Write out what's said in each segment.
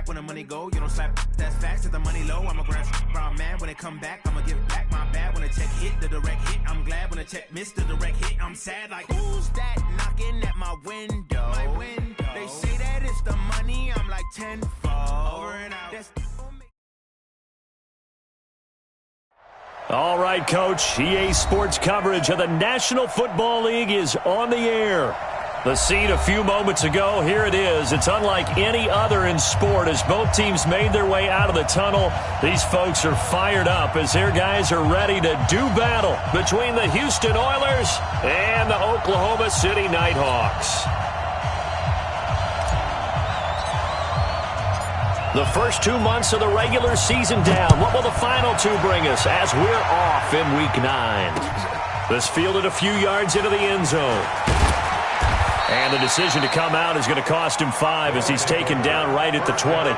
when the money go. You don't slap, that's facts. If the money low, I'm a grand brown man. When they come back, I'ma give back my bad. When the check hit, the direct hit. I'm glad when the check missed the direct hit. I'm sad like, who's that knocking at my window? They say that it's the money. I'm like tenfold. Over and out. All right, Coach. EA Sports coverage of the National Football League is on the air. The scene a few moments ago, here it is. It's unlike any other in sport as both teams made their way out of the tunnel. These folks are fired up as their guys are ready to do battle between the Houston Oilers and the Oklahoma City Nighthawks. The first 2 months of the regular season down. What will the final two bring us as we're off in Week 9? This fielded a few yards into the end zone. And the decision to come out is going to cost him 5 as he's taken down right at the 20.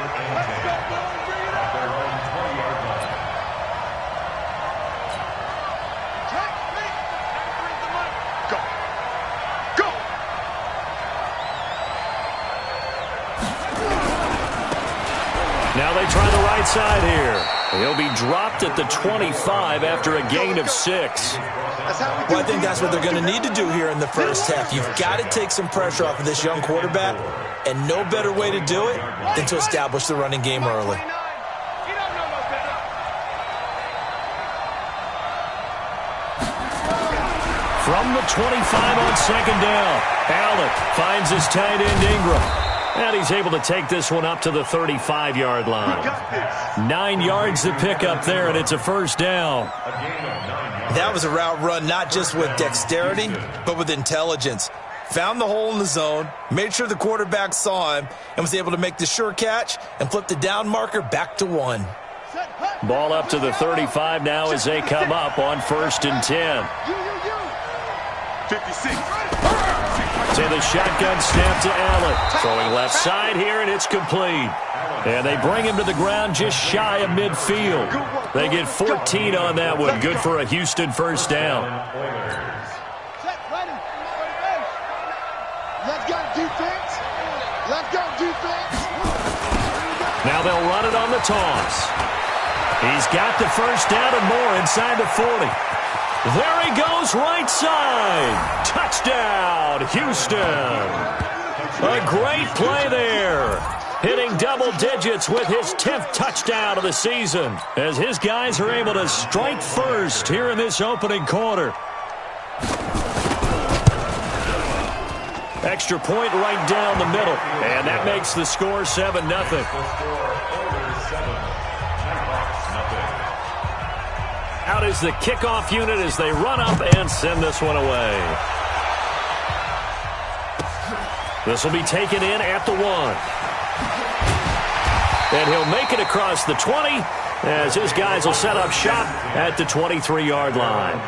Now they try the right side here. He'll be dropped at the 25 after a gain of 6. Well, I think that's what they're going to need to do here in the first half. You've got to take some pressure off of this young quarterback, and no better way to do it than to establish the running game early. From the 25 on second down, Allen finds his tight end Ingram. And he's able to take this one up to the 35-yard line. 9 yards to pick up there, and it's a first down. That was a route run not just with dexterity, but with intelligence. Found the hole in the zone, made sure the quarterback saw him, and was able to make the sure catch and flip the down marker back to 1. Ball up to the 35 now as they come up on 1st and 10. 56. To the shotgun snap to Allen. Throwing left side here, and it's complete. And they bring him to the ground just shy of midfield. They get 14 on that one. Good for a Houston first down. Let's go defense. Let's go defense. Now they'll run it on the toss. He's got the first down and more inside the 40. There he goes, right side. Touchdown, Houston. A great play there. Hitting double digits with his 10th touchdown of the season as his guys are able to strike first here in this opening quarter. Extra point right down the middle, and that makes the score 7-0. Out is the kickoff unit as they run up and send this one away. This will be taken in at the 1. And he'll make it across the 20 as his guys will set up shop at the 23-yard line.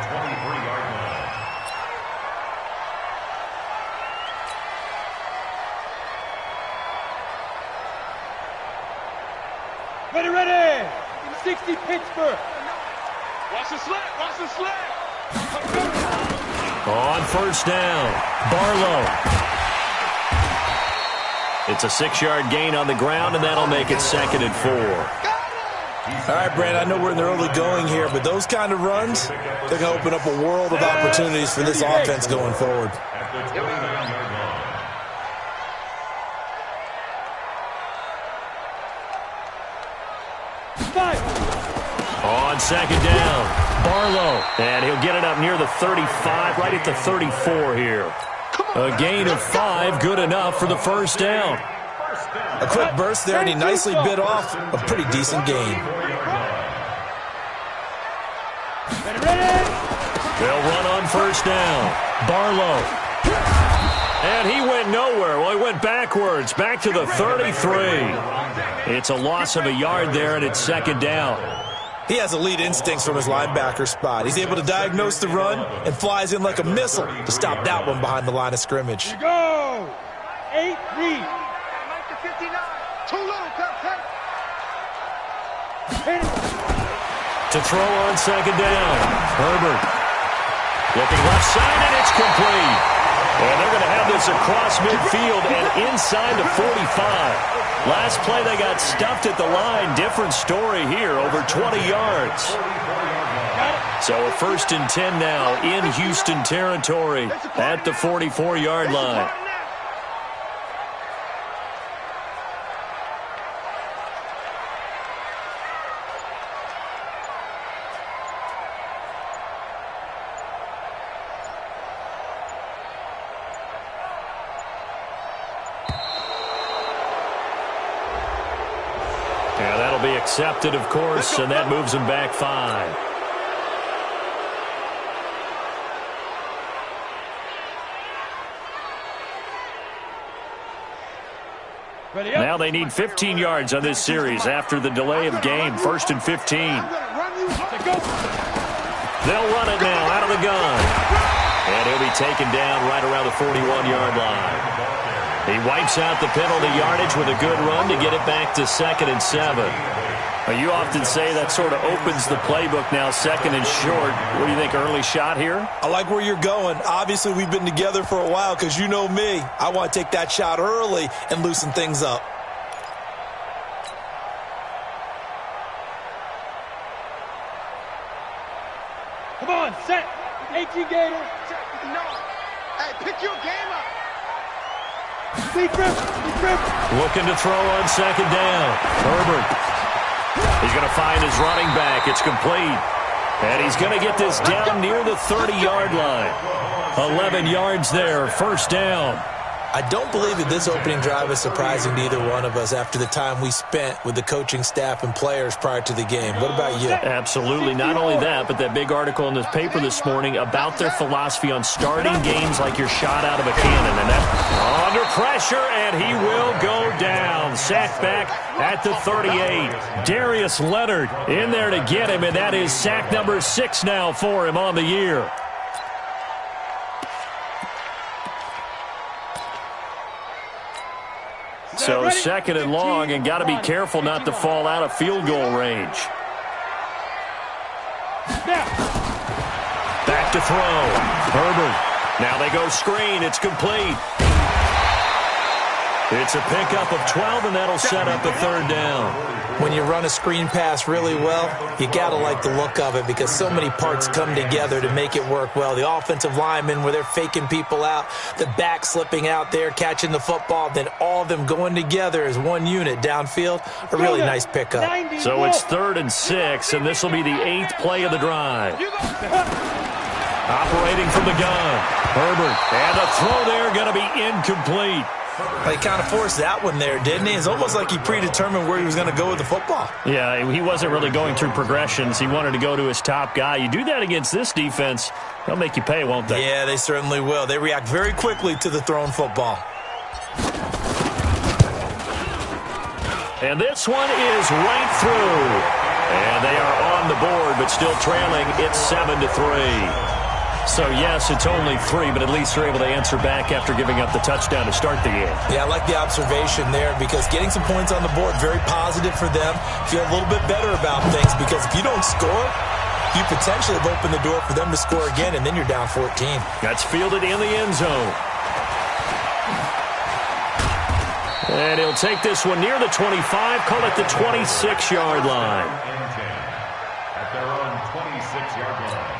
Ready. 60 Pittsburgh. Watch the slant. Watch the slant. On first down, Barlow. It's a 6-yard gain on the ground, and that'll make it 2nd and 4. All right, Brand, I know we're in the early going here, but those kind of runs, they're going to open up a world of opportunities for this offense going forward. On second down, Barlow. And he'll get it up near the 35, right at the 34 here. A gain of 5, good enough for the first down. A quick burst there, and he nicely bit off a pretty decent gain. They'll run on first down. Barlow. And he went nowhere. Well, he went backwards, back to the 33. It's a loss of a yard there, and it's 2nd down. He has elite instincts from his linebacker spot. He's able to diagnose the run and flies in like a missile to stop that one behind the line of scrimmage. Here we go. 8 read. Too little, To throw on second down, Herbert. Looking left side, and it's complete. And they're going to have this across midfield and inside the 45. Last play, they got stuffed at the line. Different story here, over 20 yards. So a 1st and 10 now in Houston territory at the 44-yard line. Yeah, that'll be accepted, of course, and that moves them back 5. Now they need 15 yards on this series after the delay of game. 1st and 15. They'll run it now out of the gun. And he'll be taken down right around the 41-yard line. He wipes out the penalty yardage with a good run to get it back to 2nd and 7. You often say that sort of opens the playbook now, 2nd and short. What do you think, early shot here? I like where you're going. Obviously, we've been together for a while because you know me. I want to take that shot early and loosen things up. Come on, set. AG Gator. No. Hey, pick your game up. Deep rip. Looking to throw on 2nd down. Herbert. He's going to find his running back. It's complete. And he's going to get this down near the 30-yard line. 11 yards there, 1st down. I don't believe that this opening drive is surprising to either one of us after the time we spent with the coaching staff and players prior to the game. What about you? Absolutely. Not only that, but that big article in this paper this morning about their philosophy on starting games like you're shot out of a cannon. And that under pressure, and he will go down. Sacked back at the 38. Darius Leonard in there to get him, and that is sack number 6 now for him on the year. So 2nd and long, and got to be careful not to fall out of field goal range. Back to throw. Herbert. Now they go screen. It's complete. It's a pickup of 12, and that'll set up a 3rd down. When you run a screen pass really well, you got to like the look of it because so many parts come together to make it work well. The offensive linemen, where they're faking people out, the back slipping out there, catching the football, then all of them going together as one unit downfield. A really nice pickup. So it's 3rd and 6, and this will be the 8th play of the drive. Operating from the gun. Herbert. And the throw there going to be incomplete. He kind of forced that one there, didn't he? It's almost like he predetermined where he was going to go with the football. Yeah, he wasn't really going through progressions. He wanted to go to his top guy. You do that against this defense, they'll make you pay, won't they? Yeah, they certainly will. They react very quickly to the thrown football. And this one is right through. And they are on the board, but still trailing. It's 7-3. So, yes, it's only 3, but at least they're able to answer back after giving up the touchdown to start the game. Yeah, I like the observation there because getting some points on the board, very positive for them. Feel a little bit better about things because if you don't score, you potentially have opened the door for them to score again, and then you're down 14. That's fielded in the end zone. And he'll take this one near the 25, call it the 26-yard line. At their own 26-yard line.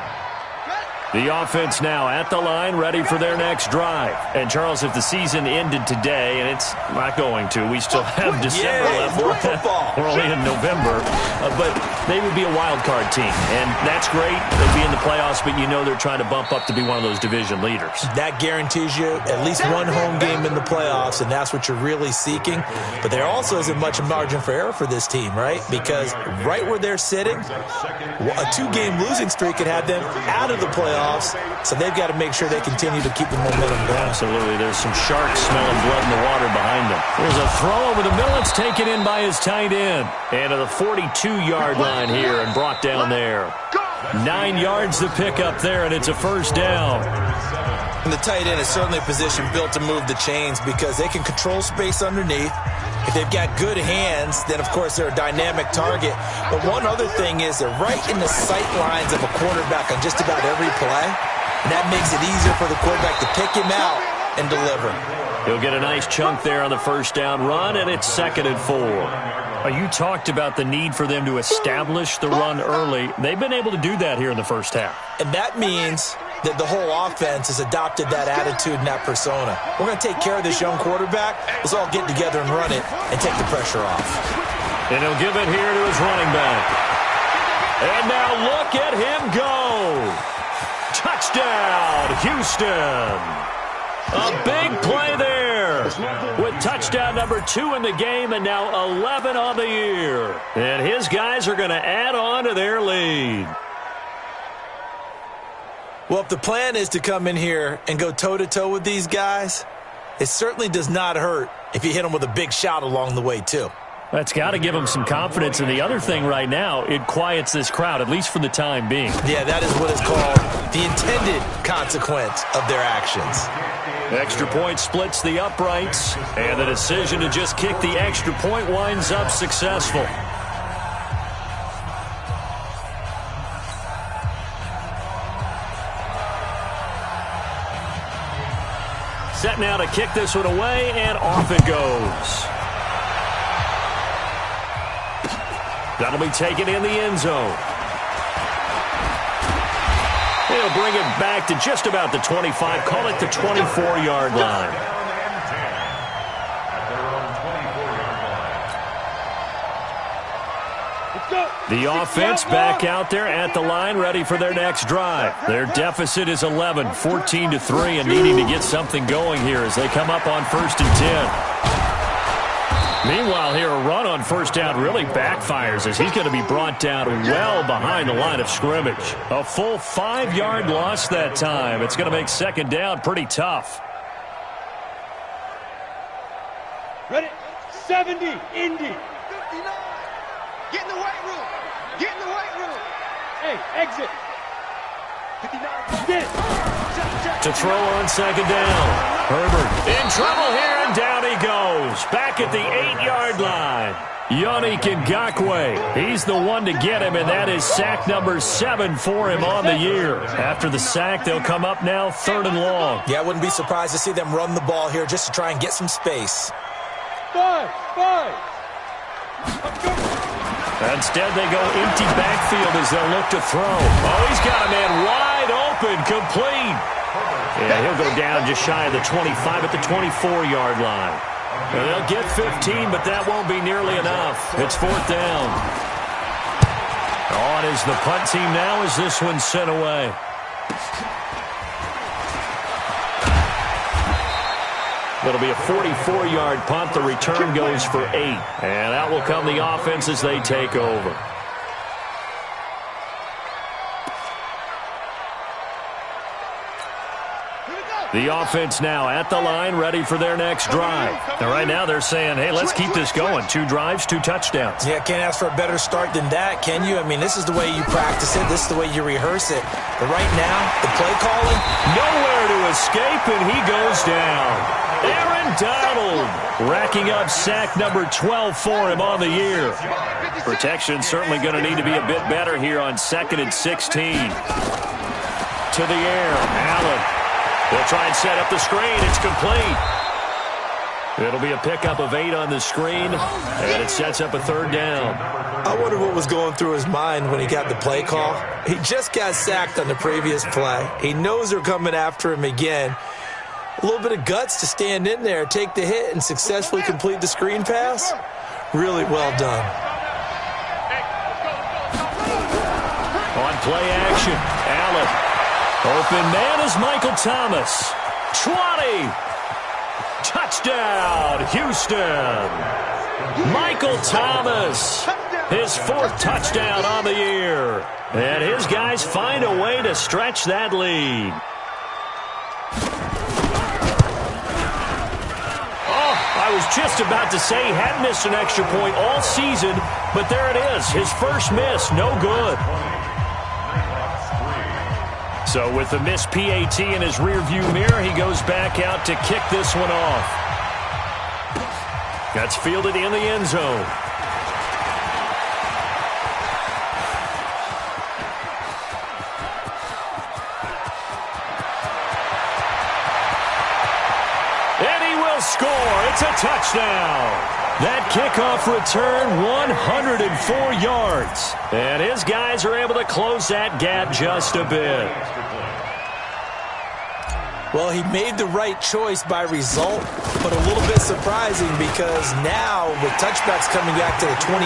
The offense now at the line, ready for their next drive. And, Charles, if the season ended today, and it's not going to, we still have December left. We're only in November. But they would be a wild card team. And that's great. They'd be in the playoffs, but you know they're trying to bump up to be one of those division leaders. That guarantees you at least one home game in the playoffs, and that's what you're really seeking. But there also isn't much margin for error for this team, right? Because right where they're sitting, a 2-game losing streak could have them out of the playoffs. So they've got to make sure they continue to keep the momentum going. Absolutely. There's some sharks smelling blood in the water behind them. There's a throw over the middle. It's taken in by his tight end. And to the 42-yard line here and brought down there. 9 yards to pick up there, and it's a 1st down. And the tight end is certainly a position built to move the chains because they can control space underneath. If they've got good hands, then, of course, they're a dynamic target. But one other thing is they're right in the sight lines of a quarterback on just about every play. And that makes it easier for the quarterback to pick him out and deliver. He'll get a nice chunk there on the first down run, and it's 2nd and 4. You talked about the need for them to establish the run early. They've been able to do that here in the first half. And that means that the whole offense has adopted that attitude and that persona. We're going to take care of this young quarterback. Let's all get together and run it and take the pressure off. And he'll give it here to his running back. And now look at him go. Touchdown, Houston. A big play there with touchdown number 2 in the game and now 11 on the year. And his guys are going to add on to their lead. Well, if the plan is to come in here and go toe-to-toe with these guys, it certainly does not hurt if you hit them with a big shout along the way, too. That's got to give them some confidence. And the other thing right now, it quiets this crowd, at least for the time being. Yeah, that is what is called the intended consequence of their actions. Extra point splits the uprights, and the decision to just kick the extra point winds up successful. Set now to kick this one away, and off it goes. That'll be taken in the end zone. He'll bring it back to just about the 25, call it the 24-yard line. The offense back out there at the line, ready for their next drive. Their deficit is 11, 14-3, and needing to get something going here as they come up on 1st and 10. Meanwhile, here a run on first down really backfires as he's going to be brought down well behind the line of scrimmage. A full 5-yard loss that time. It's going to make 2nd down pretty tough. Ready? 70, Indy. 59. Get in the weight room. Get in the weight room. Hey, exit. 59. Get it. To throw on 2nd down. Herbert in trouble here, and down he goes. Back at the 8-yard line. Yannick Ngakoue. He's the one to get him, and that is sack number 7 for him on the year. After the sack, they'll come up now 3rd and long. Yeah, I wouldn't be surprised to see them run the ball here just to try and get some space. 5. Instead, they go empty backfield as they'll look to throw. Oh, he's got a man wide open, complete. Yeah, he'll go down just shy of the 25 at the 24-yard line. And they'll get 15, but that won't be nearly enough. It's 4th down. On is the punt team now as this one's sent away. It'll be a 44-yard punt. The return goes for 8. And out will come the offense as they take over. The offense now at the line, ready for their next drive. And right now they're saying, hey, let's keep this going. 2 drives, 2 touchdowns. Yeah, can't ask for a better start than that, can you? I mean, this is the way you practice it. This is the way you rehearse it. But right now, the play calling, nowhere to escape, and he goes down. Aaron Donald racking up sack number 12 for him on the year. Protection certainly going to need to be a bit better here on 2nd and 16. To the air, Allen. They'll try and set up the screen. It's complete. It'll be a pickup of 8 on the screen, and it sets up a 3rd down. I wonder what was going through his mind when he got the play call. He just got sacked on the previous play. He knows they're coming after him again. A little bit of guts to stand in there, take the hit, and successfully complete the screen pass. Really well done. On play action, Allen. Open man is Michael Thomas. 20. Touchdown, Houston. Michael Thomas. His 4th touchdown on the year. And his guys find a way to stretch that lead. Oh, I was just about to say he hadn't missed an extra point all season, but there it is. His first miss, no good. So with the missed PAT in his rearview mirror, he goes back out to kick this one off. That's fielded in the end zone. And he will will score. It's a touchdown. That kickoff return, 104 yards. And his guys are able to close that gap just a bit. Well, he made the right choice by result, but a little bit surprising because now with touchbacks coming back to the 25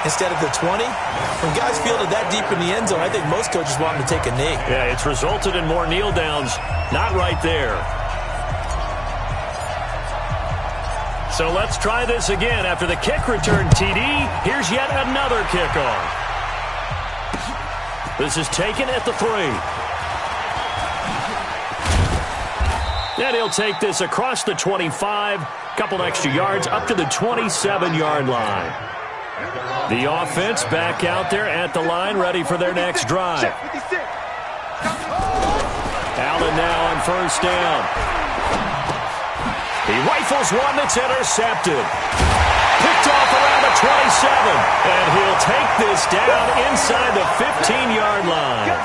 instead of the 20, when guys fielded that deep in the end zone, I think most coaches want them to take a knee. Yeah, it's resulted in more kneel downs. Not right there. So let's try this again. After the kick return TD, here's yet another kickoff. This is taken at the 3. And he'll take this across the 25, couple extra yards up to the 27-yard line. The offense back out there at the line, ready for their next drive. Allen now on first down. He rifles one that's intercepted. Picked off around the 27, and he'll take this down inside the 15-yard line.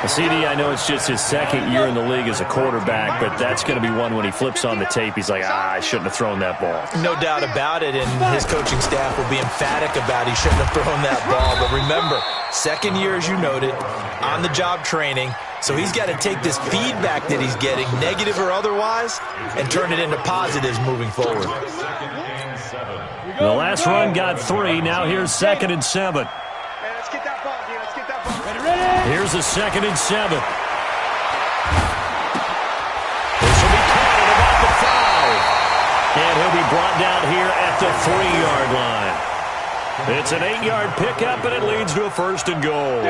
CD, I know it's just his second year in the league as a quarterback, but that's going to be one when he flips on the tape, he's like, I shouldn't have thrown that ball. No doubt about it, and his coaching staff will be emphatic about he shouldn't have thrown that ball. But remember, second year, as you noted, on-the-job training, so he's got to take this feedback that he's getting, negative or otherwise, and turn it into positives moving forward. The last run got 3, now here's 2nd and 7. Here's a 2nd and 7. This will be counted about the 5. And he'll be brought down here at the 3-yard line. It's an 8-yard pickup, and it leads to a 1st and goal.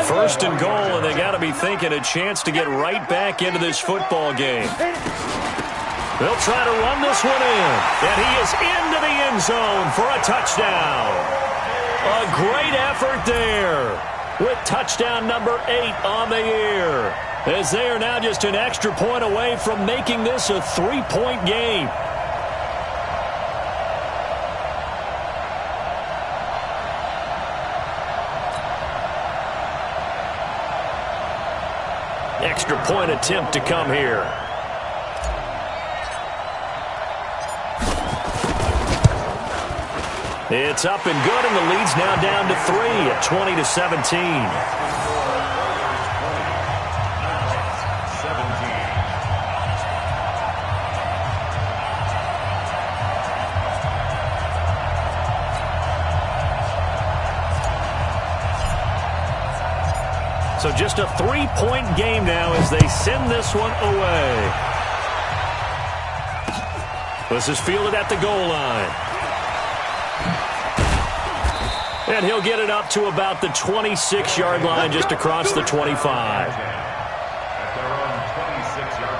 1st and goal, and they got to be thinking a chance to get right back into this football game. They'll try to run this one in, and he is into the end zone for a touchdown. A great effort there, with touchdown number 8 on the year, as they are now just an extra point away from making this a 3-point game. Extra point attempt to come here. It's up and good, and the lead's now down to 3 at 20-17. So just a 3-point game now as they send this one away. This is fielded at the goal line. And he'll get it up to about the 26-yard line, just across the 25. At their own 26-yard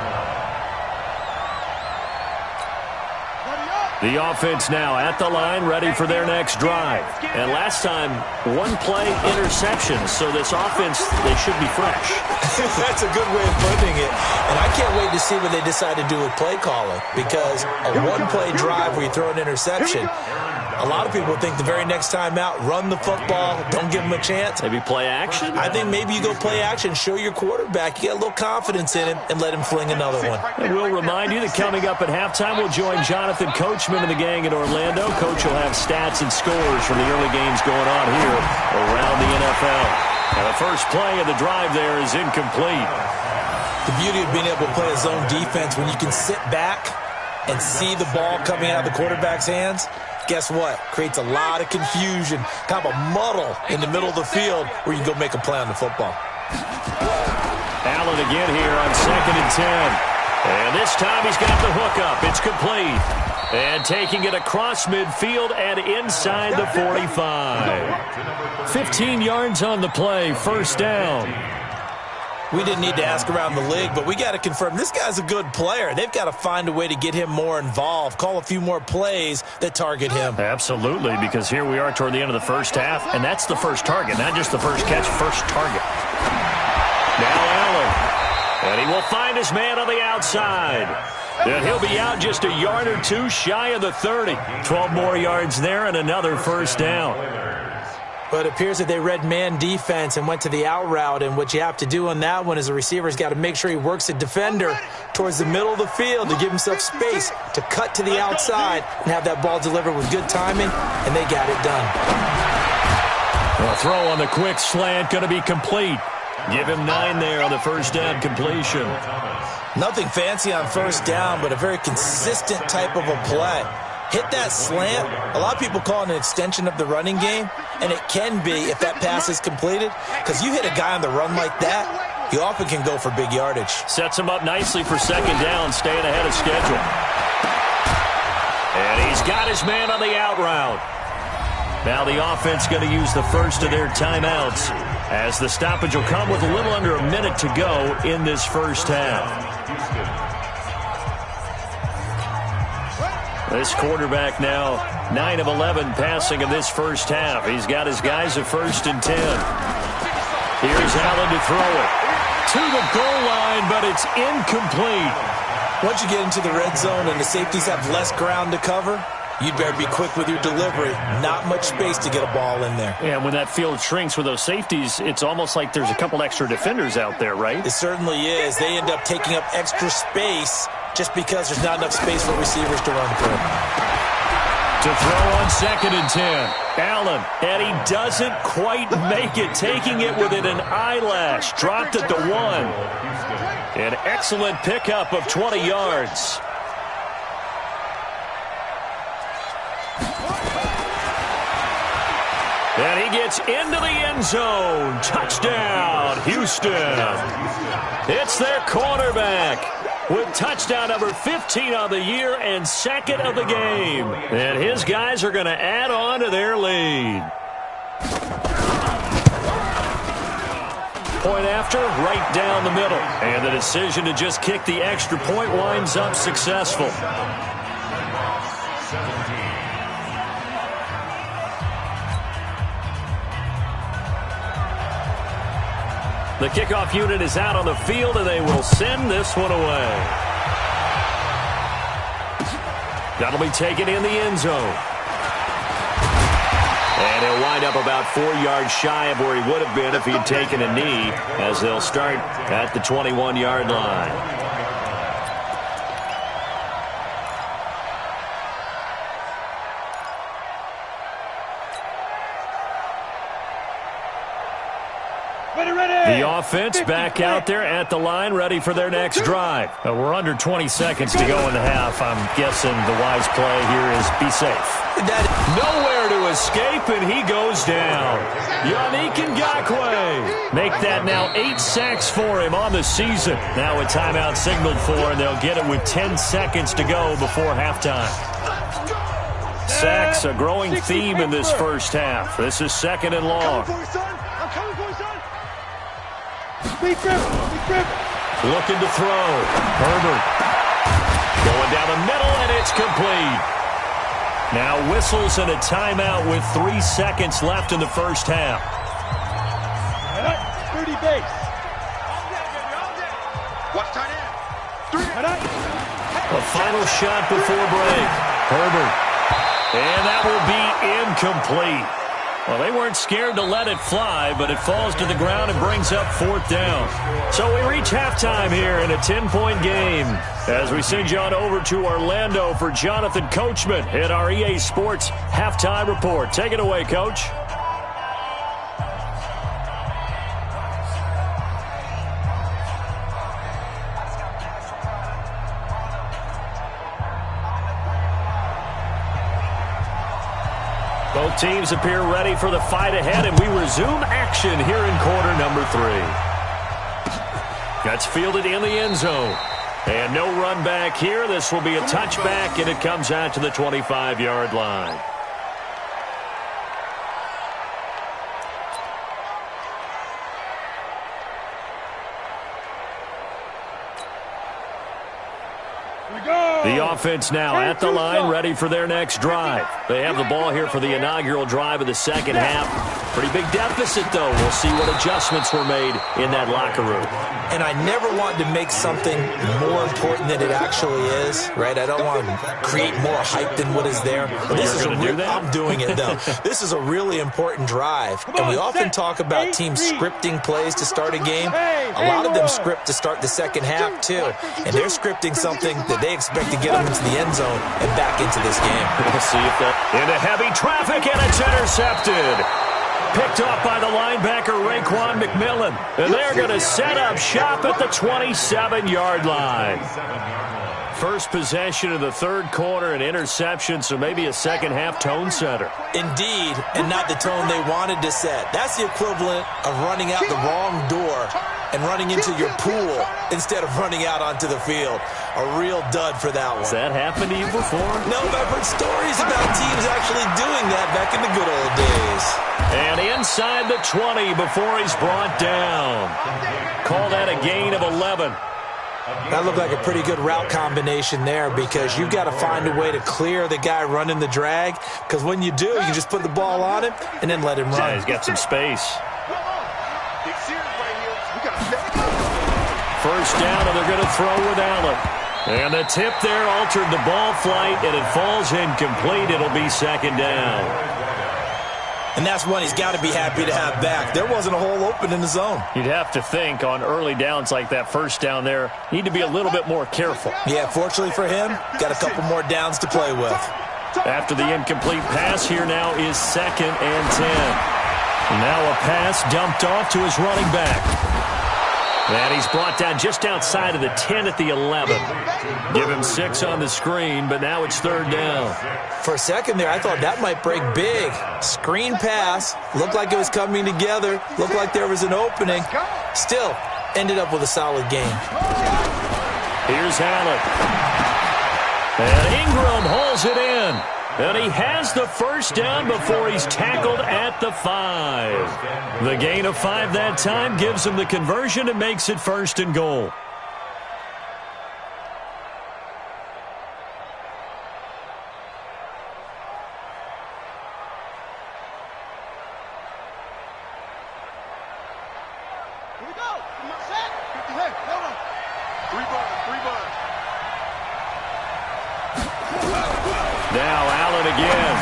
line. The offense now at the line, ready for their next drive. And last time, 1-play interception, so this offense, they should be fresh. That's a good way of putting it. And I can't wait to see what they decide to do with play calling, because a 1-play drive where you throw an interception, a lot of people think the very next time out, run the football, don't give them a chance. Maybe play action? I think maybe you go play action, show your quarterback, you got a little confidence in him, and let him fling another one. And we'll remind you that coming up at halftime, we'll join Jonathan Coachman and the gang in Orlando. Coach will have stats and scores from the early games going on here around the NFL. And the first play of the drive there is incomplete. The beauty of being able to play a zone defense when you can sit back and see the ball coming out of the quarterback's hands, guess what? Creates a lot of confusion, kind of a muddle in the middle of the field where you can go make a play on the football. Allen again here on 2nd and 10. And this time he's got the hook up. It's complete. And taking it across midfield and inside the 45. 15 yards on the play, 1st down. We didn't need to ask around the league, but we got to confirm this guy's a good player. They've got to find a way to get him more involved, call a few more plays that target him. Absolutely, because here we are toward the end of the first half, and that's the first target, not just the first catch, first target. Now Allen, and he will find his man on the outside. And he'll be out just a yard or 2 shy of the 30. 12 more yards there and another 1st down. But it appears that they read man defense and went to the out route, and what you have to do on that one is the receiver's got to make sure he works the defender towards the middle of the field to give himself space to cut to the outside and have that ball delivered with good timing, and they got it done. A throw on the quick slant going to be complete. Give him 9 there on the first down completion. Nothing fancy on first down, but a very consistent type of a play. Hit that slant. A lot of people call it an extension of the running game, and it can be if that pass is completed, because you hit a guy on the run like that, you often can go for big yardage. Sets him up nicely for second down, staying ahead of schedule. And he's got his man on the out route. Now the offense going to use the first of their timeouts, as the stoppage will come with a little under a minute to go in this first half. This quarterback now 9 of 11 passing in this first half. He's got his guys at 1st and 10. Here's Allen to throw it to the goal line, but it's incomplete. Once you get into the red zone and the safeties have less ground to cover, you'd better be quick with your delivery. Not much space to get a ball in there. Yeah, when that field shrinks with those safeties, it's almost like there's a couple extra defenders out there, right? It certainly is. They end up taking up extra space just because there's not enough space for receivers to run through. To throw on 2nd and 10. Allen, and he doesn't quite make it, taking it within an eyelash. Dropped at the 1. An excellent pickup of 20 yards. And he gets into the end zone. Touchdown, Houston. It's their quarterback with touchdown number 15 on the year and 2nd of the game. And his guys are going to add on to their lead. Point after, right down the middle. And the decision to just kick the extra point winds up successful. The kickoff unit is out on the field, and they will send this one away. That'll be taken in the end zone. And he'll wind up about 4 yards shy of where he would have been if he'd taken a knee, as they'll start at the 21-yard line. The offense back out there at the line, ready for their next drive. We're under 20 seconds to go in the half. I'm guessing the wise play here is be safe. Nowhere to escape, and he goes down. Yannick Ngakoue. Make that now 8 sacks for him on the season. Now a timeout signaled for, and they'll get it with 10 seconds to go before halftime. Sacks, a growing theme in this first half. This is 2nd and long. Looking to throw. Herbert. Going down the middle, and it's complete. Now whistles and a timeout with 3 seconds left in the first half. 30 base. Watch tight end. A final shot before break. Herbert. And that will be incomplete. Well, they weren't scared to let it fly, but it falls to the ground and brings up 4th down. So we reach halftime here in a 10-point game as we send you on over to Orlando for Jonathan Coachman at our EA Sports Halftime Report. Take it away, Coach. Both teams appear ready for the fight ahead, and we resume action here in quarter number 3. That's fielded in the end zone. And no run back here. This will be a touchback, and it comes out to the 25-yard line. The offense now at the line, ready for their next drive. They have the ball here for the inaugural drive of the second half. Pretty big deficit, though. We'll see what adjustments were made in that locker room. And I never want to make something more important than it actually is, right? I don't want to create more hype than what is there. But this is I'm doing it, though. This is a really important drive. And we often talk about teams scripting plays to start a game. A lot of them script to start the second half, too. And they're scripting something that they expect to get them into the end zone and back into this game. We'll see if that... Into heavy traffic, and it's intercepted. Picked off by the linebacker, Raekwon McMillan. And they're going to set up shop at the 27-yard line. First possession of the third quarter, an interception, so maybe a second-half tone setter. Indeed, and not the tone they wanted to set. That's the equivalent of running out the wrong door and running into your pool instead of running out onto the field. A real dud for that one. Has that happened to you before? No, but I've heard stories about teams actually doing that back in the good old days. And inside the 20 before he's brought down. Call that a gain of 11. That looked like a pretty good route combination there because you've got to find a way to clear the guy running the drag, because when you do, you just put the ball on him and then let him run. Yeah, he's got some space. First down, and they're going to throw with Allen. And the tip there altered the ball flight, and it falls incomplete. It'll be second down. And that's one he's got to be happy to have back. There wasn't a hole open in the zone. You'd have to think on early downs like that first down there, you need to be a little bit more careful. Yeah, fortunately for him, got a couple more downs to play with. After the incomplete pass, here now is 2nd and 10. Now a pass dumped off to his running back. And he's brought down just outside of the 10 at the 11. Give him 6 on the screen, but now it's third down. For a second there, I thought that might break big. Screen pass. Looked like it was coming together. Looked like there was an opening. Still, ended up with a solid game. Here's Allen. And Ingram hauls it in. And he has the first down before he's tackled at the 5. The gain of 5 that time gives him the conversion and makes it 1st and goal. Here we go. Come on, set. Hey, hold on. 3 buns. Now Allen again.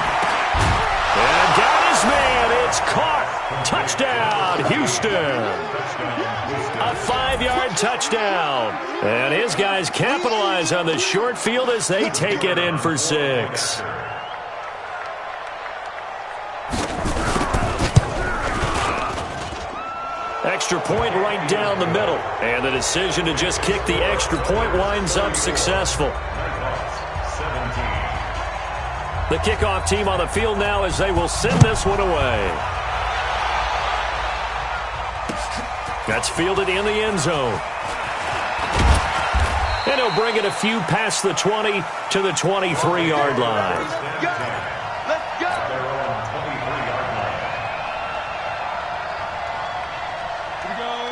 And got his man. It's caught. Touchdown, Houston. A 5-yard touchdown. And his guys capitalize on the short field as they take it in for 6. Extra point right down the middle. And the decision to just kick the extra point winds up successful. The kickoff team on the field now as they will send this one away. That's fielded in the end zone. And he'll bring it a few past the 20 to the 23-yard line.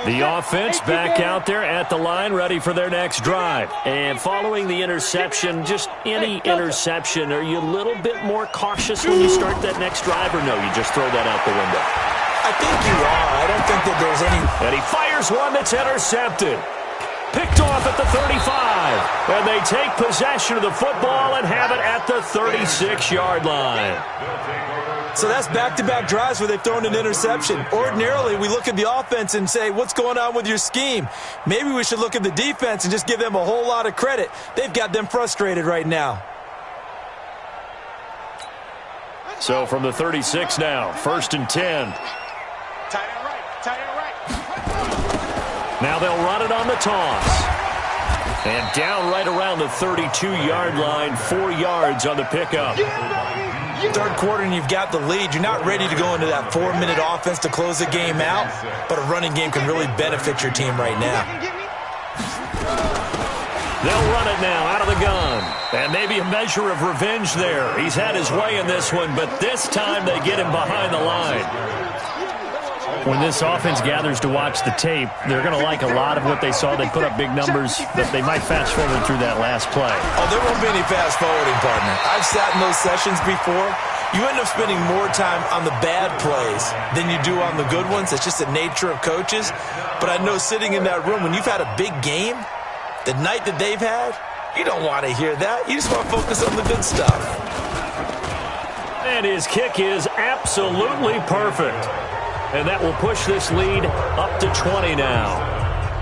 The offense back out there at the line, ready for their next drive. And following the interception, just any interception, are you a little bit more cautious when you start that next drive, or no, you just throw that out the window? I think you are. I don't think that there's any... And he fires one that's intercepted. Picked off at the 35. And they take possession of the football and have it at the 36-yard line. So that's back-to-back drives where they've thrown an interception. Ordinarily, we look at the offense and say, what's going on with your scheme? Maybe we should look at the defense and just give them a whole lot of credit. They've got them frustrated right now. So from the 36 now, 1st and 10. Tight end right. Now they'll run it on the toss. And down right around the 32-yard line, 4 yards on the pickup. Third quarter and you've got the lead. You're not ready to go into that 4-minute offense to close the game out, but a running game can really benefit your team right now. They'll run it now out of the gun. And maybe a measure of revenge there. He's had his way in this one, but this time they get him behind the line. When this offense gathers to watch the tape, they're going to like a lot of what they saw. They put up big numbers, but they might fast-forward through that last play. Oh, there won't be any fast-forwarding, partner. I've sat in those sessions before. You end up spending more time on the bad plays than you do on the good ones. It's just the nature of coaches. But I know sitting in that room, when you've had a big game, the night that they've had, you don't want to hear that. You just want to focus on the good stuff. And his kick is absolutely perfect. And that will push this lead up to 20 now.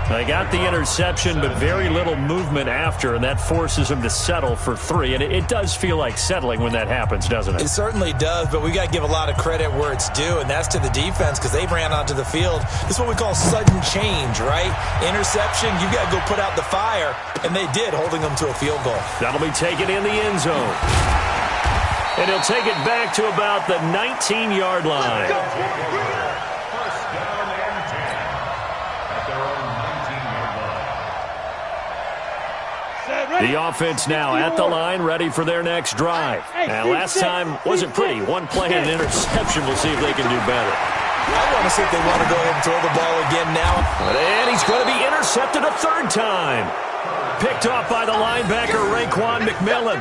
They got the interception, but very little movement after, and that forces them to settle for 3. And it does feel like settling when that happens, doesn't it? It certainly does, but we got to give a lot of credit where it's due, and that's to the defense because they ran onto the field. This is what we call sudden change, right? Interception, you got to go put out the fire, and they did, holding them to a field goal. That'll be taken in the end zone. And he'll take it back to about the 19-yard line. First down and 10 at their own 19-yard line. The offense now at the line, ready for their next drive. And last time wasn't pretty. One play and an interception. We'll see if they can do better. I want to see if they want to go ahead and throw the ball again now. And he's going to be intercepted a 3rd time. Picked off by the linebacker, Raekwon McMillan.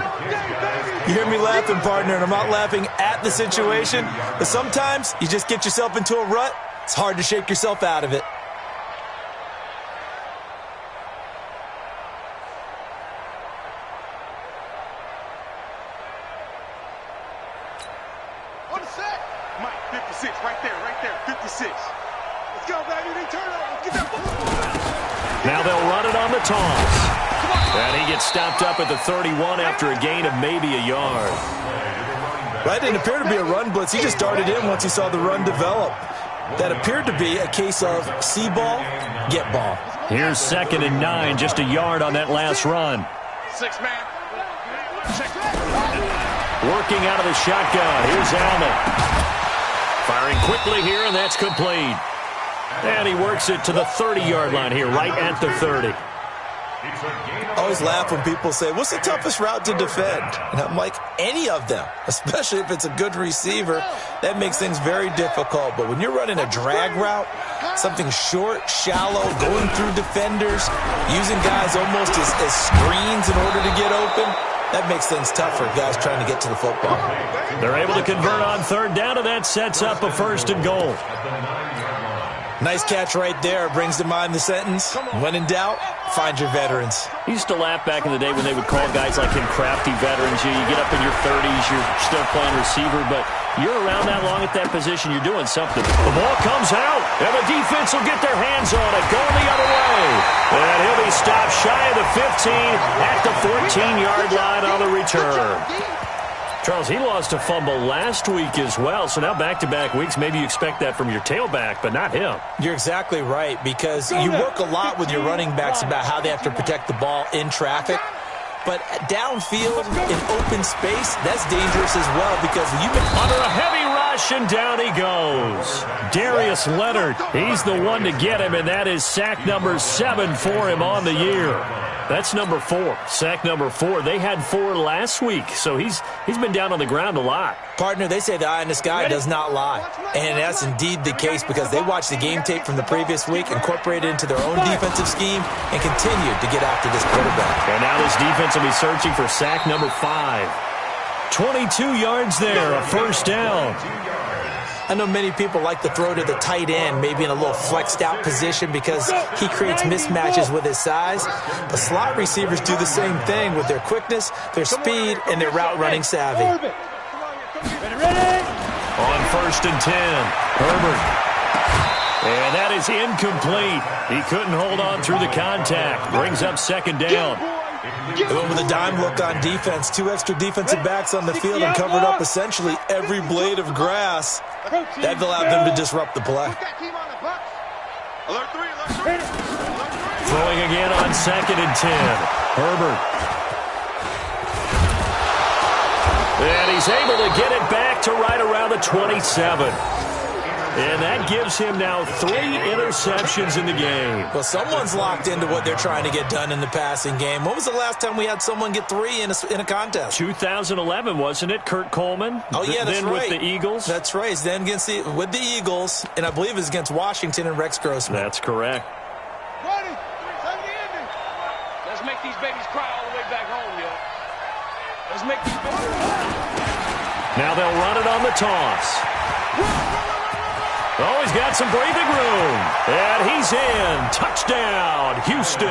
You hear me laughing, partner, and I'm not laughing at the situation, but sometimes you just get yourself into a rut. It's hard to shake yourself out of it. On the set. Mike, 56, right there, 56. Let's go, baby. They turn over. Get that ball. Now they'll run it on the toss. And he gets stopped up at the 31 after a gain of maybe a yard. That didn't appear to be a run blitz. He just darted in once he saw the run develop. That appeared to be a case of see ball, get ball. Here's 2nd and 9, just a yard on that last run. 6 man. Working out of the shotgun. Here's Allen. Firing quickly here, and that's complete. And he works it to the 30-yard line here, right at the 30. I always laugh when people say, what's the toughest route to defend? And I'm like, any of them, especially if it's a good receiver. That makes things very difficult. But when you're running a drag route, something short, shallow, going through defenders, using guys almost as screens in order to get open, that makes things tough for guys trying to get to the football. They're able to convert on 3rd down, and that sets up a 1st and goal. Nice catch right there. Brings to mind the sentence, when in doubt, find your veterans. I used to laugh back in the day when they would call guys like him crafty veterans. You get up in your 30s, you're still playing receiver, but you're around that long at that position, you're doing something. The ball comes out, and the defense will get their hands on it, going the other way. And he'll be stopped shy of the 15 at the 14-yard line on the return. Charles, he lost a fumble last week as well, so now back-to-back weeks, maybe you expect that from your tailback, but not him. You're exactly right, because you work a lot with your running backs about how they have to protect the ball in traffic. But downfield, in open space, that's dangerous as well, because you've been under a heavy rush, and down he goes. Darius Leonard, he's the one to get him, and that is sack number 7 for him on the year. That's number 4, sack number 4. They had 4 last week, so he's been down on the ground a lot. Partner, they say the eye in the sky does not lie. And that's indeed the case because they watched the game tape from the previous week, incorporated it into their own defensive scheme, and continued to get after this quarterback. And now this defense will be searching for sack number 5. 22 yards there, a 1st down. I know many people like to throw to the tight end, maybe in a little flexed out position because he creates mismatches with his size. But slot receivers do the same thing with their quickness, their speed, and their route running savvy. On 1st and 10, Herbert. And that is incomplete. He couldn't hold on through the contact. Brings up 2nd down. They went with a dime look on defense. 2 extra defensive backs on the field and covered up essentially every blade of grass. That allowed them to disrupt the play. Throwing again on 2nd and 10. Herbert. And he's able to get it back to right around the 27. And that gives him now 3 interceptions in the game. Well, someone's locked into what they're trying to get done in the passing game. When was the last time we had someone get 3 in a contest? 2011, wasn't it? Kurt Coleman? Oh, yeah, that's then right. With the Eagles? That's right. Then with the Eagles, and I believe it's against Washington and Rex Grossman. That's correct. Ready. Let's make these babies cry all the way back home, yo. Let's make these babies cry. Now they'll run it on the toss. Oh, he's got some breathing room. And he's in. Touchdown, Houston.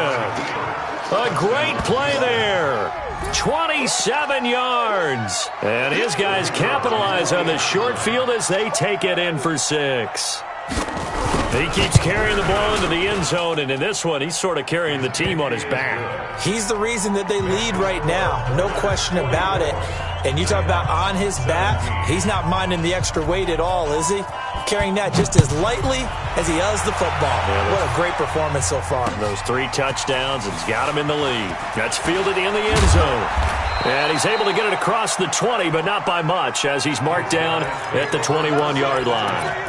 A great play there. 27 yards. And his guys capitalize on the short field as they take it in for 6. He keeps carrying the ball into the end zone, and in this one, he's sort of carrying the team on his back. He's the reason that they lead right now. No question about it. And you talk about on his back, he's not minding the extra weight at all, is he? Carrying that just as lightly as he does the football. Yeah, what a great performance so far. Those 3 touchdowns, it's got him in the lead. That's fielded in the end zone. And he's able to get it across the 20, but not by much, as he's marked down at the 21-yard line.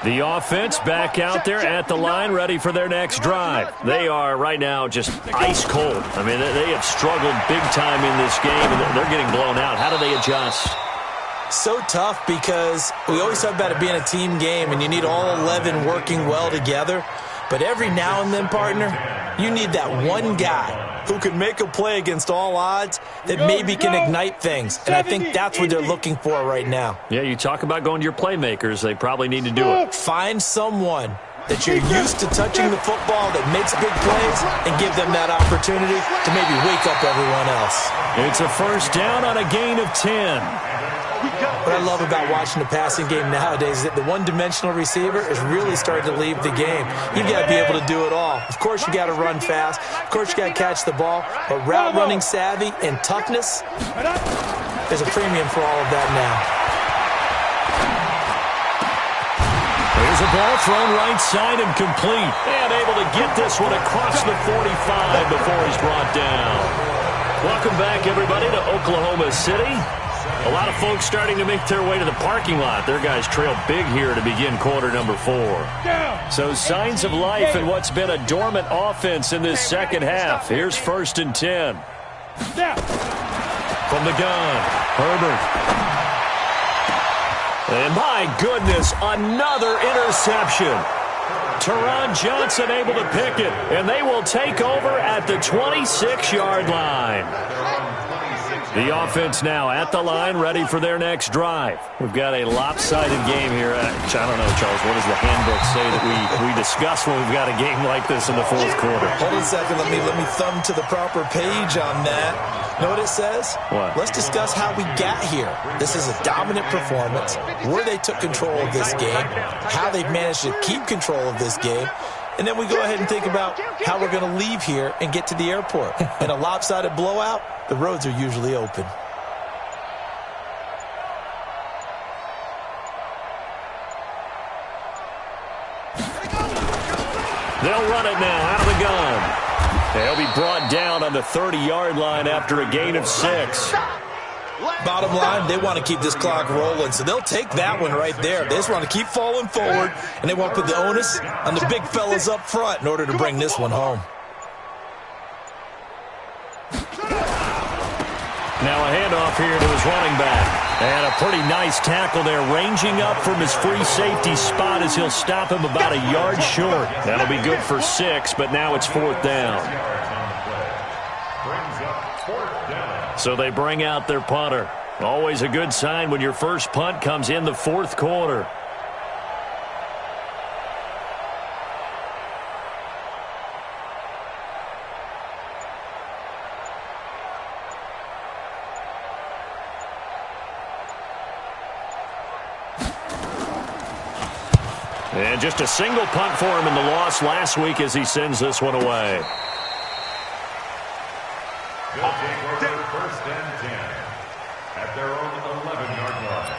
The offense back out there at the line, ready for their next drive. They are right now just ice cold. I mean, they have struggled big time in this game, and they're getting blown out. How do they adjust? So tough, because we always talk about it being a team game, and you need all 11 working well together. But every now and then, partner, you need that one guy who can make a play against all odds that maybe can ignite things. And I think that's what they're looking for right now. Yeah, you talk about going to your playmakers. They probably need to do it. Find someone that you're used to touching the football that makes big plays and give them that opportunity to maybe wake up everyone else. It's a first down on a gain of 10. What I love about watching the passing game nowadays is that the one-dimensional receiver is really starting to leave the game. You've got to be able to do it all. Of course, you got to run fast. Of course, you got to catch the ball. But route running savvy and toughness, there's a premium for all of that now. There's a ball thrown right side and complete. And able to get this one across the 45 before he's brought down. Welcome back, everybody, to Oklahoma City. A lot of folks starting to make their way to the parking lot. Their guys trail big here to begin quarter number 4. So signs of life in what's been a dormant offense in this second half. Here's 1st and 10. From the gun, Herbert. And my goodness, another interception. Teron Johnson able to pick it, and they will take over at the 26-yard line. The offense now at the line, ready for their next drive. We've got a lopsided game here. I don't know, Charles, what does the handbook say that we discuss when we've got a game like this in the 4th quarter? Hold on a second. Let me thumb to the proper page on that. Know what it says? What? Let's discuss how we got here. This is a dominant performance, where they took control of this game, how they've managed to keep control of this game, and then we go ahead and think about how we're going to leave here and get to the airport. In a lopsided blowout, the roads are usually open. They'll run it now out of the gun. They'll be brought down on the 30-yard line after a gain of 6. Bottom line, they want to keep this clock rolling, so they'll take that one right there. They just want to keep falling forward, and they want to put the onus on the big fellas up front in order to bring this one home. Now a handoff here to his running back. And a pretty nice tackle there, ranging up from his free safety spot as he'll stop him about a yard short. That'll be good for 6, but now it's 4th down. So they bring out their punter. Always a good sign when your first punt comes in the 4th quarter. And just a single punt for him in the loss last week as he sends this one away. They'll take over 1st and 10 at their own 11-yard line.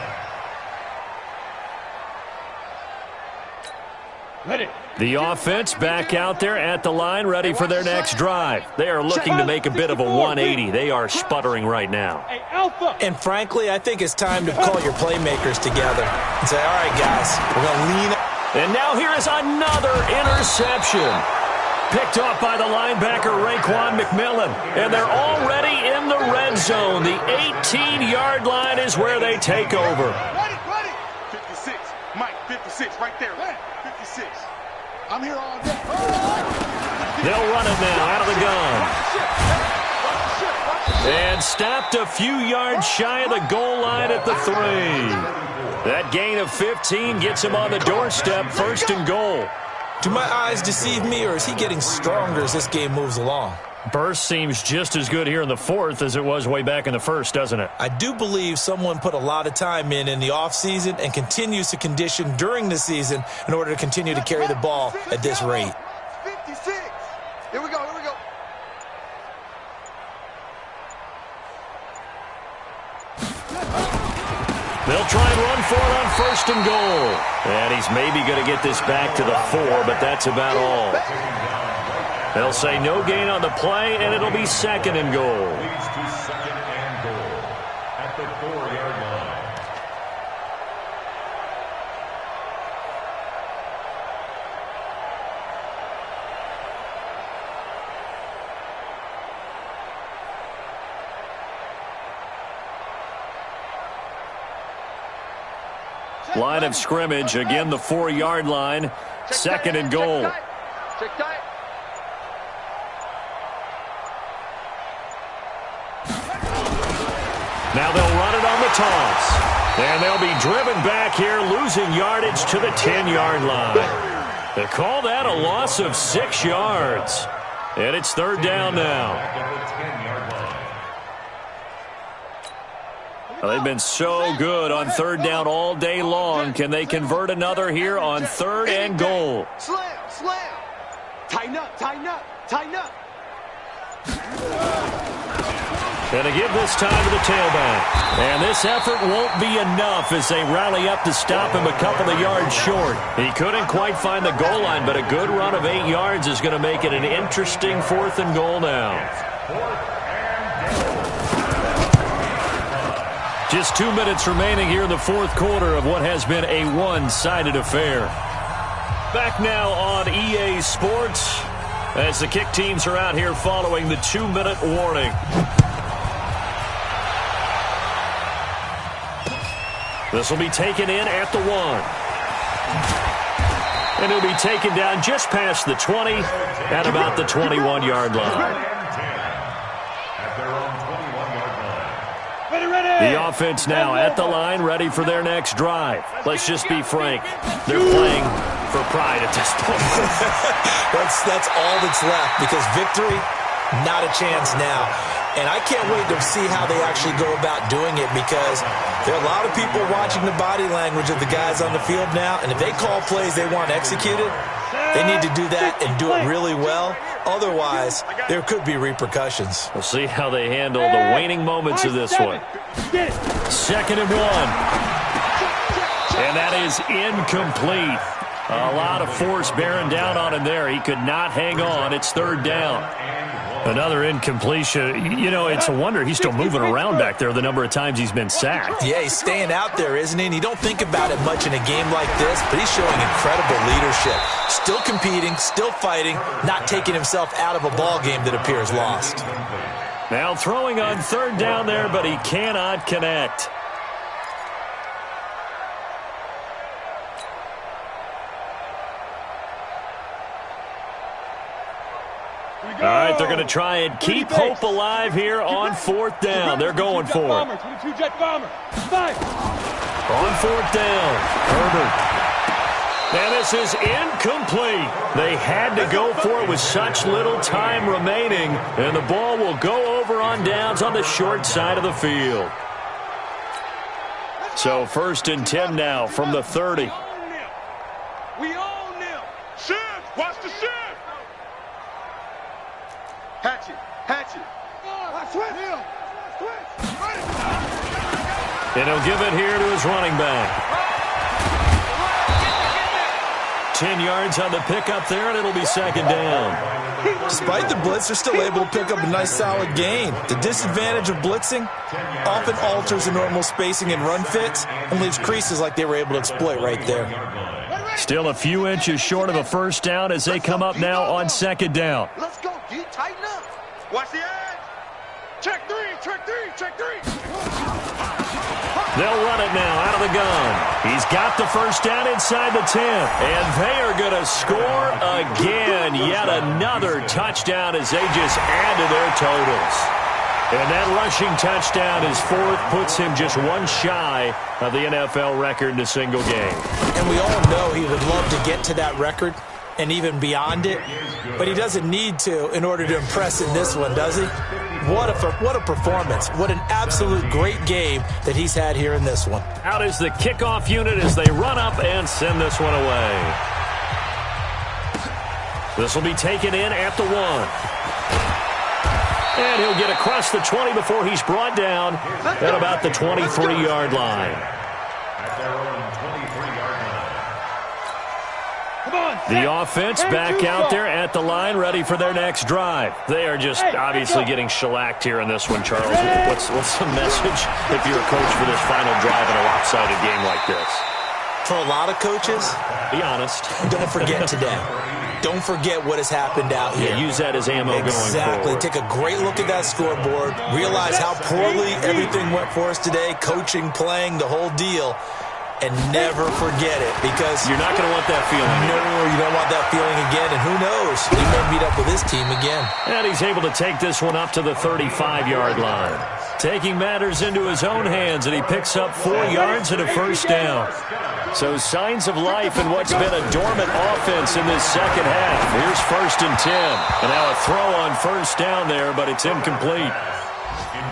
Ready. The offense back out there at the line, ready for their next drive. They are looking to make a bit of a 180. They are sputtering right now. Hey, Alpha. And frankly, I think it's time to call your playmakers together and say, all right, guys, we're going to lean. And now here is another interception. Picked off by the linebacker, Raekwon McMillan. And they're already in the red zone. The 18-yard line is where they take over. Ready. 56. Mike, 56, right there. 56. I'm here all day. They'll run it now out of the gun. And stopped a few yards shy of the goal line at the 3. That gain of 15 gets him on the doorstep, 1st and goal. Do my eyes deceive me, or is he getting stronger as this game moves along? Burst seems just as good here in the 4th as it was way back in the 1st, doesn't it? I do believe someone put a lot of time in the offseason and continues to condition during the season in order to continue to carry the ball at this rate. 56. Here we go, here we go. They'll try and run for it on 1st and goal. And he's maybe going to get this back to the 4, but that's about all. They'll say no gain on the play, and it'll be 2nd and goal. Leads to 2nd and goal at the 4-yard line. Line of scrimmage, again the 4-yard line, 2nd and goal. Check tight. Now they'll run it on the toss. And they'll be driven back here, losing yardage to the 10-yard line. They call that a loss of 6 yards. And it's 3rd down now. Well, they've been so good on 3rd down all day long. Can they convert another here on 3rd and goal? Slam, slam. Tighten up, tighten up, tighten up. And to give this time to the tailback. And this effort won't be enough as they rally up to stop him a couple of yards short. He couldn't quite find the goal line, but a good run of 8 yards is going to make it an interesting 4th and goal now. Just 2 minutes remaining here in the 4th quarter of what has been a one-sided affair. Back now on EA Sports as the kick teams are out here following the 2-minute warning. This will be taken in at the 1. And it'll be taken down just past the 20 at about the 21-yard line. The offense now at the line, ready for their next drive. Let's just be frank. They're playing for pride at this point. That's all that's left, because victory, not a chance now. And I can't wait to see how they actually go about doing it, because there are a lot of people watching the body language of the guys on the field now, and if they call plays they want executed, they need to do that and do it really well. Otherwise, there could be repercussions. We'll see how they handle the waning moments of this one. 2nd and 1. And that is incomplete. A lot of force bearing down on him there. He could not hang on. It's 3rd down. Another incompletion. You know, it's a wonder he's still moving around back there the number of times he's been sacked. Yeah, he's staying out there, isn't he? And you don't think about it much in a game like this, but he's showing incredible leadership. Still competing, still fighting, not taking himself out of a ball game that appears lost. Now throwing on 3rd down there, but he cannot connect. All right, they're going to try and keep hope alive here on 4th down. They're going for it. On 4th down, Herbert. And this is incomplete. They had to go for it with such little time remaining, and the ball will go over on downs on the short side of the field. So 1st and 10 now from the 30. We own them. Shift. Watch the shift. Hatchet. Hatchet. And he'll give it here to his running back. 10 yards on the pickup there, and it'll be 2nd down. Despite the blitz, they're still able to pick up a nice solid gain. The disadvantage of blitzing often alters the normal spacing and run fits and leaves creases like they were able to exploit right there. Still a few inches short of a 1st down as they come up now on 2nd down. Let's go, D. Tighten up. Watch the edge. Check 3, check 3, check 3. They'll run it now out of the gun. He's got the first down inside the 10. And they are going to score again. Yet another touchdown as they just add to their totals. And that rushing touchdown, his fourth, puts him just one shy of the NFL record in a single game. And we all know he would love to get to that record and even beyond it, but he doesn't need to in order to impress in this one, does he? What a performance. What an absolute great game that he's had here in this one. Out is the kickoff unit as they run up and send this one away. This will be taken in at the 1. And he'll get across the 20 before he's brought down at about the 23-yard line. At their own 23-yard line. The offense back out there at the line, ready for their next drive. They are just obviously getting shellacked here in this one, Charles. What's the message if you're a coach for this final drive in a lopsided game like this? For a lot of coaches, be honest. Don't forget today. Don't forget what has happened out here. Yeah, use that as ammo going forward. Exactly. Take a great look at that scoreboard. Realize how poorly everything went for us today. Coaching, playing, the whole deal. And never forget it, because you're not going to want that feeling. No, you don't want that feeling again. And who knows? He may meet up with his team again. And he's able to take this one up to the 35-yard line. Taking matters into his own hands, and he picks up 4 yards and a first down. So signs of life in what's been a dormant offense in this second half. Here's 1st and 10. And now a throw on first down there, but it's incomplete.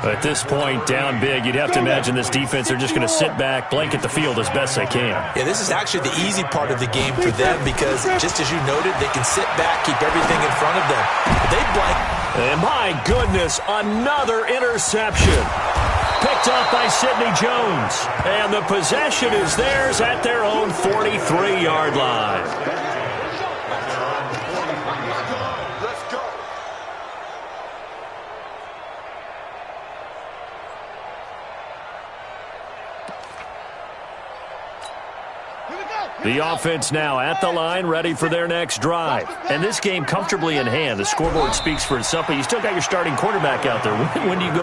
At this point, down big, you'd have to imagine this defense are just going to sit back, blanket the field as best they can. Yeah, this is actually the easy part of the game for them because, just as you noted, they can sit back, keep everything in front of them. They blank. And my goodness, another interception. Picked up by Sidney Jones. And the possession is theirs at their own 43-yard line. The offense now at the line, ready for their next drive. And this game comfortably in hand. The scoreboard speaks for itself, but you still got your starting quarterback out there. When do you go?